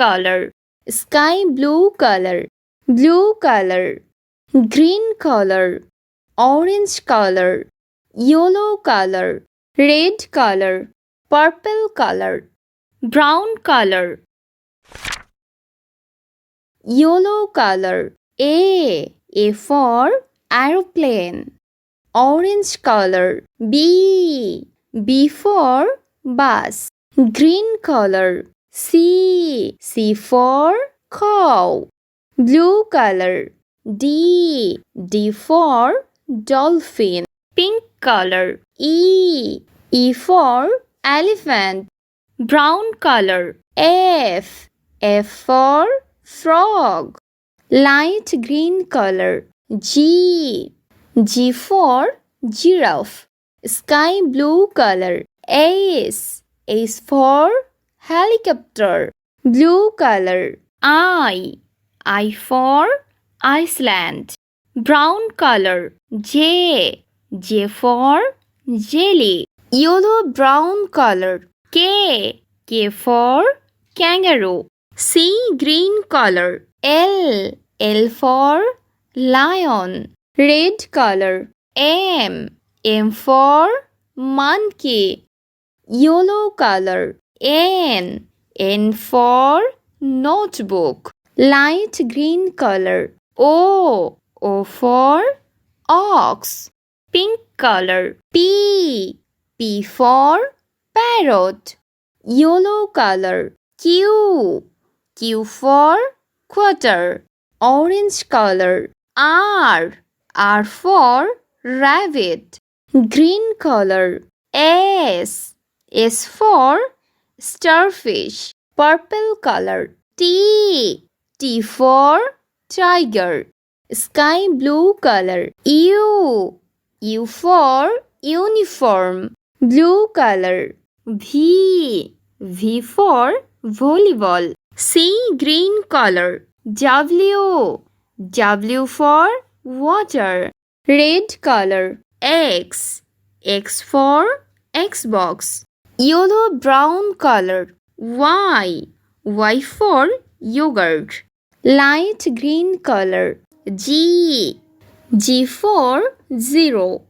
color, sky blue color, blue color, green color, orange color, yellow color, red color, purple color, brown color, yellow color. A for aeroplane. Orange color. B for bus. Green color. C for cow. Blue color. D for dolphin. Pink color. E for elephant. Brown color. F for frog. Light green color. G for giraffe. Sky blue color. S for helicopter. Blue color. I for Iceland. Brown color. J for jelly. Yellow brown color. K for kangaroo. C green color. L for lion. Red color. M for monkey. Yellow color. N for notebook. Light green color. O for ox. Pink color. P for parrot. Yellow color. Q for quarter. Orange color. R for rabbit. Green color. S for starfish. Purple color. T for tiger. Sky blue color. U for uniform. Blue color. V for volleyball. C green color. W for water. Red color. X for Xbox. Yellow brown color. Y for yogurt. Light green color. G for zero.